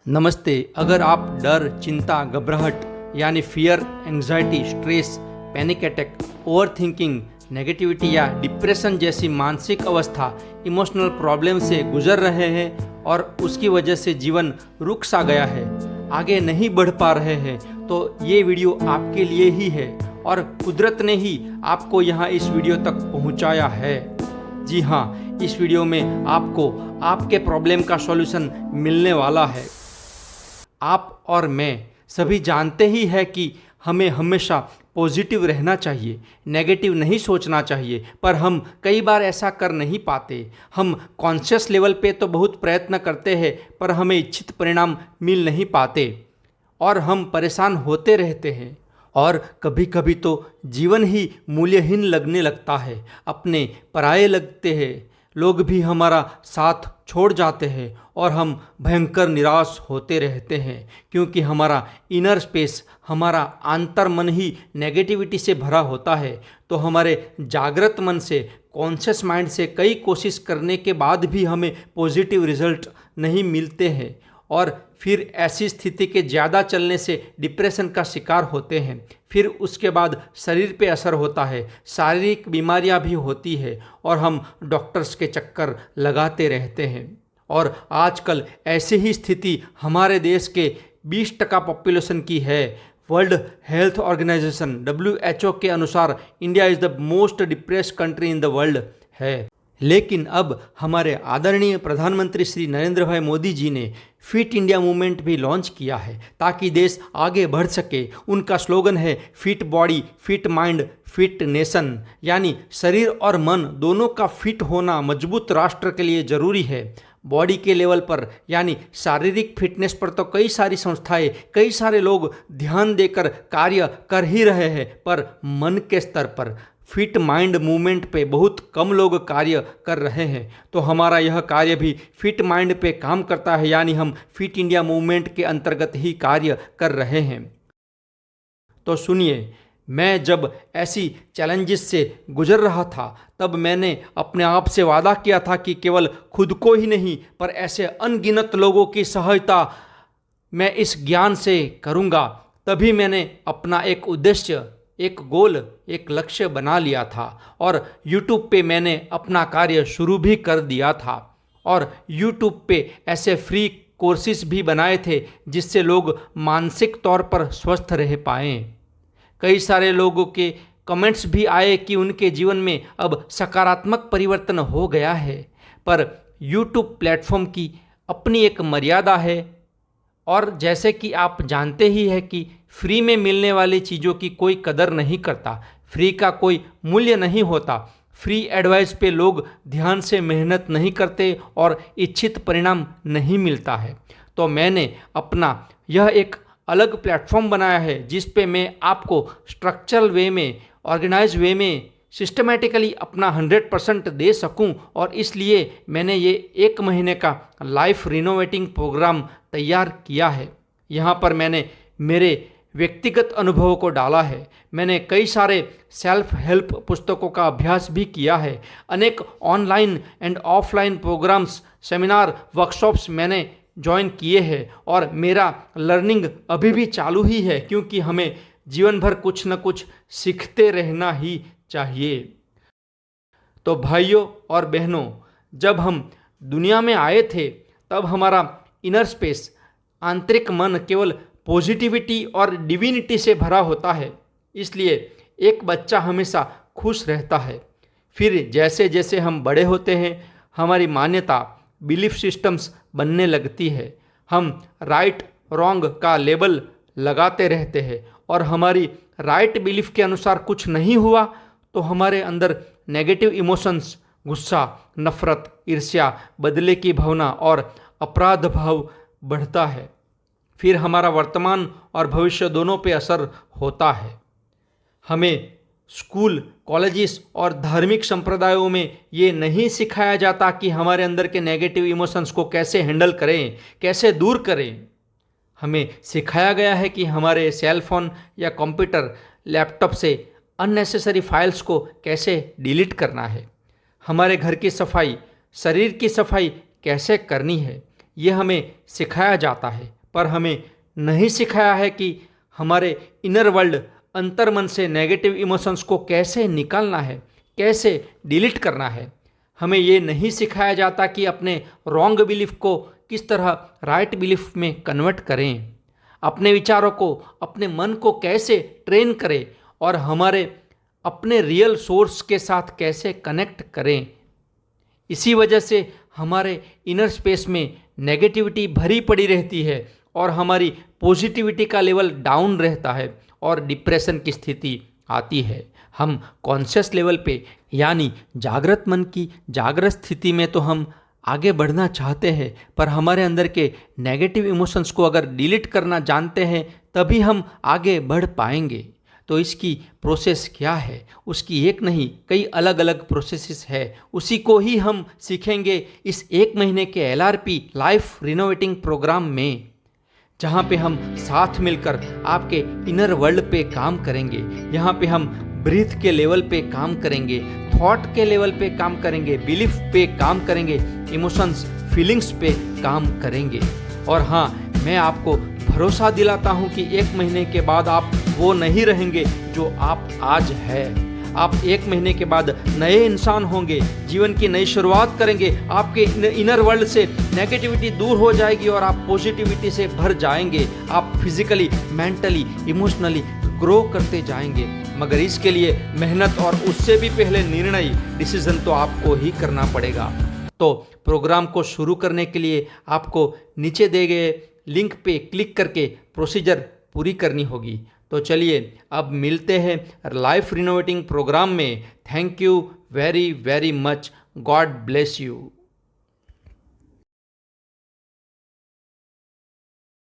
नमस्ते। अगर आप डर, चिंता, घबराहट यानी fear, anxiety, stress, panic attack, over thinking, negativity या डिप्रेशन जैसी मानसिक अवस्था, इमोशनल प्रॉब्लम से गुजर रहे हैं और उसकी वजह से जीवन रुक सा गया है, आगे नहीं बढ़ पा रहे हैं, तो ये वीडियो आपके लिए ही है और कुदरत ने ही आपको यहाँ इस वीडियो तक पहुँचाया है। जी हाँ, इस वीडियो में आपको आपके प्रॉब्लम का सॉल्यूशन मिलने वाला है। आप और मैं सभी जानते ही है कि हमें हमेशा पॉजिटिव रहना चाहिए, नेगेटिव नहीं सोचना चाहिए, पर हम कई बार ऐसा कर नहीं पाते। हम कॉन्शियस लेवल पे तो बहुत प्रयत्न करते हैं, पर हमें इच्छित परिणाम मिल नहीं पाते और हम परेशान होते रहते हैं और कभी कभी तो जीवन ही मूल्यहीन लगने लगता है, अपने पराये लगते हैं, लोग भी हमारा साथ छोड़ जाते हैं और हम भयंकर निराश होते रहते हैं, क्योंकि हमारा इनर स्पेस, हमारा आंतर मन ही नेगेटिविटी से भरा होता है। तो हमारे जागृत मन से, कॉन्शियस माइंड से कई कोशिश करने के बाद भी हमें पॉजिटिव रिजल्ट नहीं मिलते हैं और फिर ऐसी स्थिति के ज़्यादा चलने से डिप्रेशन का शिकार होते हैं। फिर उसके बाद शरीर पे असर होता है, शारीरिक बीमारियां भी होती है और हम डॉक्टर्स के चक्कर लगाते रहते हैं। और आजकल ऐसी ही स्थिति हमारे देश के 20% पॉपुलेशन की है। वर्ल्ड हेल्थ ऑर्गेनाइजेशन WHO के अनुसार India is the most depressed country in the world है। लेकिन अब हमारे आदरणीय प्रधानमंत्री श्री नरेंद्र भाई मोदी जी ने फिट इंडिया मूवमेंट भी लॉन्च किया है ताकि देश आगे बढ़ सके। उनका स्लोगन है fit body, fit mind, fit nation, यानी शरीर और मन दोनों का फिट होना मजबूत राष्ट्र के लिए ज़रूरी है। बॉडी के लेवल पर यानी शारीरिक फिटनेस पर तो कई सारी संस्थाएं, कई सारे लोग ध्यान देकर कार्य कर ही रहे हैं, पर मन के स्तर पर फिट माइंड मूवमेंट पे बहुत कम लोग कार्य कर रहे हैं। तो हमारा यह कार्य भी फिट माइंड पे काम करता है, यानी हम फिट इंडिया मूवमेंट के अंतर्गत ही कार्य कर रहे हैं। तो सुनिए, मैं जब ऐसी चैलेंजेस से गुजर रहा था तब मैंने अपने आप से वादा किया था कि केवल खुद को ही नहीं पर ऐसे अनगिनत लोगों की सहायता मैं इस ज्ञान से करूँगा। तभी मैंने अपना एक उद्देश्य, एक गोल, एक लक्ष्य बना लिया था और YouTube पे मैंने अपना कार्य शुरू भी कर दिया था और YouTube पे ऐसे फ्री कोर्सेज भी बनाए थे जिससे लोग मानसिक तौर पर स्वस्थ रह पाएँ। कई सारे लोगों के कमेंट्स भी आए कि उनके जीवन में अब सकारात्मक परिवर्तन हो गया है, पर YouTube प्लेटफॉर्म की अपनी एक मर्यादा है और जैसे कि आप जानते ही हैं कि फ्री में मिलने वाली चीज़ों की कोई कदर नहीं करता, फ्री का कोई मूल्य नहीं होता। फ्री एडवाइस पे लोग ध्यान से मेहनत नहीं करते और इच्छित परिणाम नहीं मिलता है। तो मैंने अपना यह एक अलग प्लेटफॉर्म बनाया है जिस पे मैं आपको स्ट्रक्चरल वे में, ऑर्गेनाइज वे में, सिस्टमेटिकली अपना 100% दे सकूं और इसलिए मैंने ये 1 महीने का लाइफ रिनोवेटिंग प्रोग्राम तैयार किया है। यहाँ पर मैंने मेरे व्यक्तिगत अनुभवों को डाला है। मैंने कई सारे सेल्फ हेल्प पुस्तकों का अभ्यास भी किया है। अनेक online and offline programmes, seminar, workshops मैंने ज्वाइन किए हैं और मेरा लर्निंग अभी भी चालू ही है, क्योंकि हमें जीवन भर कुछ न कुछ सीखते रहना ही चाहिए। तो भाइयों और बहनों, जब हम दुनिया में आए थे तब हमारा इनर स्पेस, आंतरिक मन केवल पॉजिटिविटी और डिविनिटी से भरा होता है, इसलिए एक बच्चा हमेशा खुश रहता है। फिर जैसे जैसे हम बड़े होते हैं हमारी मान्यता, बिलीफ सिस्टम्स बनने लगती है। हम राइट रॉन्ग का लेबल लगाते रहते हैं और हमारी राइट बिलीफ के अनुसार कुछ नहीं हुआ तो हमारे अंदर नेगेटिव इमोशंस, गुस्सा, नफरत, ईर्ष्या, बदले की भावना और अपराध भाव बढ़ता है। फिर हमारा वर्तमान और भविष्य दोनों पे असर होता है। हमें स्कूल, कॉलेजेस और धार्मिक संप्रदायों में ये नहीं सिखाया जाता कि हमारे अंदर के नेगेटिव इमोशंस को कैसे हैंडल करें, कैसे दूर करें। हमें सिखाया गया है कि हमारे सेल फोन या कंप्यूटर, लैपटॉप से अननेसेसरी फाइल्स को कैसे डिलीट करना है, हमारे घर की सफाई, शरीर की सफाई कैसे करनी है, ये हमें सिखाया जाता है, पर हमें नहीं सिखाया है कि हमारे इनर वर्ल्ड अंतर्मन से नेगेटिव इमोशंस को कैसे निकालना है, कैसे डिलीट करना है। हमें ये नहीं सिखाया जाता कि अपने रॉन्ग बिलीफ को किस तरह राइट बिलीफ में कन्वर्ट करें, अपने विचारों को, अपने मन को कैसे ट्रेन करें और हमारे अपने रियल सोर्स के साथ कैसे कनेक्ट करें। इसी वजह से हमारे इनर स्पेस में नेगेटिविटी भरी पड़ी रहती है और हमारी पॉजिटिविटी का लेवल डाउन रहता है और डिप्रेशन की स्थिति आती है। हम कॉन्शियस लेवल पे यानी जागृत मन की जागृत स्थिति में तो हम आगे बढ़ना चाहते हैं, पर हमारे अंदर के नेगेटिव इमोशंस को अगर डिलीट करना जानते हैं तभी हम आगे बढ़ पाएंगे। तो इसकी प्रोसेस क्या है, उसकी एक नहीं कई अलग अलग प्रोसेसेस है। उसी को ही हम सीखेंगे इस 1 महीने के LRP लाइफ रिनोवेटिंग प्रोग्राम में, जहाँ पे हम साथ मिलकर आपके इनर वर्ल्ड पे काम करेंगे। यहाँ पे हम ब्रीथ के लेवल पे काम करेंगे, थॉट के लेवल पे काम करेंगे, बिलीफ पे काम करेंगे, इमोशंस फीलिंग्स पे काम करेंगे। और हाँ, मैं आपको भरोसा दिलाता हूँ कि 1 महीने के बाद आप वो नहीं रहेंगे जो आप आज है। आप 1 महीने के बाद नए इंसान होंगे, जीवन की नई शुरुआत करेंगे। आपके इनर वर्ल्ड से नेगेटिविटी दूर हो जाएगी और आप पॉजिटिविटी से भर जाएंगे। आप फिजिकली, मेंटली, इमोशनली ग्रो करते जाएंगे। मगर इसके लिए मेहनत और उससे भी पहले निर्णय, डिसीजन तो आपको ही करना पड़ेगा। तो प्रोग्राम को शुरू करने के लिए आपको नीचे दिए गए लिंक पे क्लिक करके प्रोसीजर पूरी करनी होगी। तो चलिए अब मिलते हैं लाइफ रिनोवेटिंग प्रोग्राम में। Thank you very very much. God bless you.